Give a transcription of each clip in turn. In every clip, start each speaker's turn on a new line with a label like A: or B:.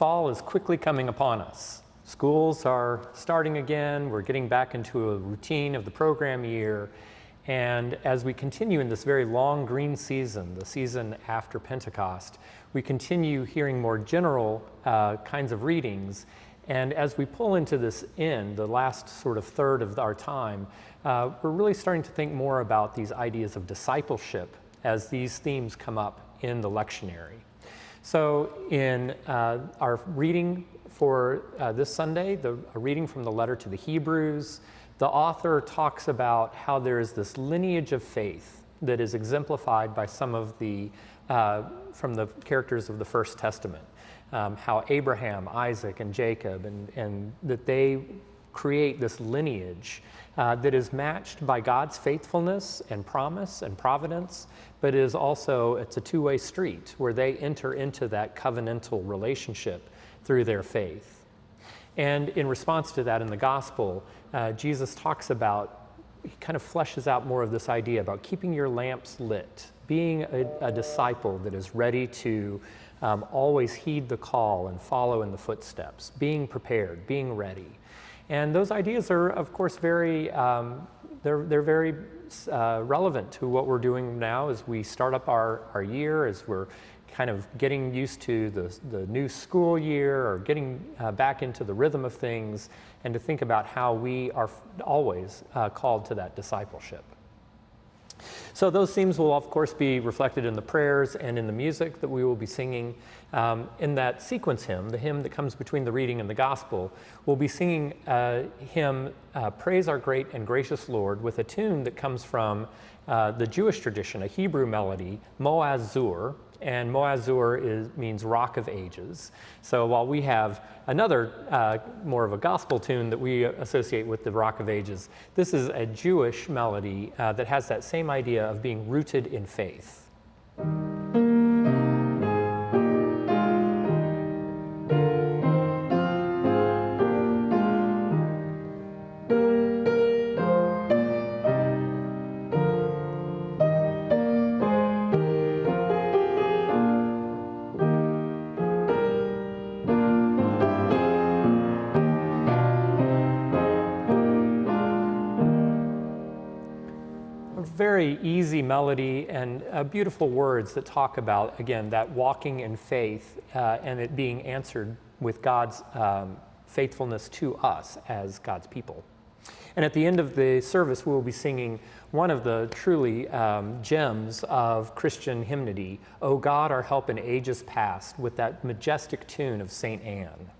A: Fall is quickly coming upon us. Schools are starting again. We're getting back into a routine of the program year. And as we continue in this very long green season, the season after Pentecost, we continue hearing more general kinds of readings. And as we pull into this end, the last sort of third of our time, we're really starting to think more about these ideas of discipleship as these themes come up in the lectionary. So in our reading for this Sunday, a reading from the letter to the Hebrews, the author talks about how there is this lineage of faith that is exemplified by some of the, from the characters of the First Testament. How Abraham, Isaac, and Jacob, and that they create this lineage that is matched by God's faithfulness and promise and providence, but is also, it's a two-way street where they enter into that covenantal relationship through their faith. And in response to that in the gospel, Jesus talks about, he kind of fleshes out more of this idea about keeping your lamps lit, being a disciple that is ready to always heed the call and follow in the footsteps, being prepared, being ready. And those ideas are, of course, very, they're very relevant to what we're doing now as we start up our year, as we're kind of getting used to the new school year or getting back into the rhythm of things, and to think about how we are always called to that discipleship. So those themes will, of course, be reflected in the prayers and in the music that we will be singing. In that sequence hymn, the hymn that comes between the reading and the gospel, we'll be singing hymn, Praise Our Great and Gracious Lord, with a tune that comes from the Jewish tradition, a Hebrew melody, Moaz Zur. And Moaz Zur means Rock of Ages. So while we have another more of a gospel tune that we associate with the Rock of Ages, this is a Jewish melody that has that same idea of being rooted in faith. Very easy melody and beautiful words that talk about, again, that walking in faith and it being answered with God's faithfulness to us as God's people. And at the end of the service, we will be singing one of the truly gems of Christian hymnody, O God, our help in ages past, with that majestic tune of St. Anne.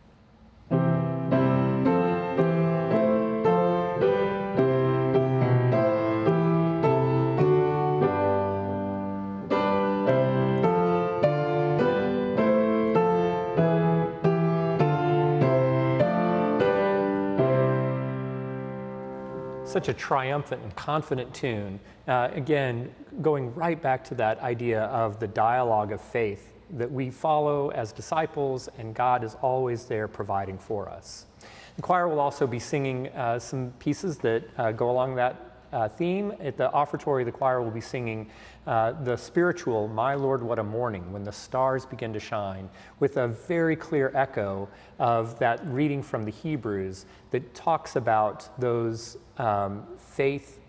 A: Such a triumphant and confident tune, again, going right back to that idea of the dialogue of faith that we follow as disciples, and God is always there providing for us. The choir will also be singing some pieces that go along that theme. At the offertory, the choir will be singing the spiritual, My Lord, What a Morning, when the stars begin to shine, with a very clear echo of that reading from the Hebrews that talks about those faith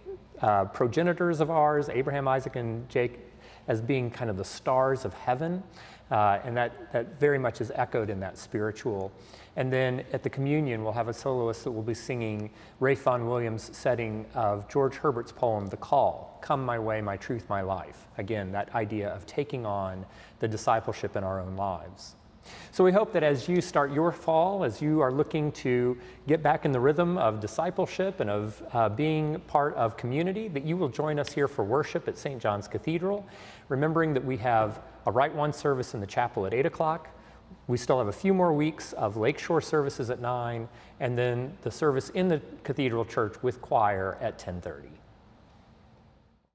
A: progenitors of ours, Abraham, Isaac, and Jacob, as being kind of the stars of heaven. And that very much is echoed in that spiritual. And then at the communion, we'll have a soloist that will be singing Ralph Vaughan Williams' setting of George Herbert's poem, The Call, Come My Way, My Truth, My Life. Again, that idea of taking on the discipleship in our own lives. So we hope that as you start your fall, as you are looking to get back in the rhythm of discipleship and of being part of community, that you will join us here for worship at St. John's Cathedral, remembering that we have a Rite One service in the chapel at 8 o'clock. We still have a few more weeks of Lakeshore services at 9, and then the service in the Cathedral Church with choir at 10:30.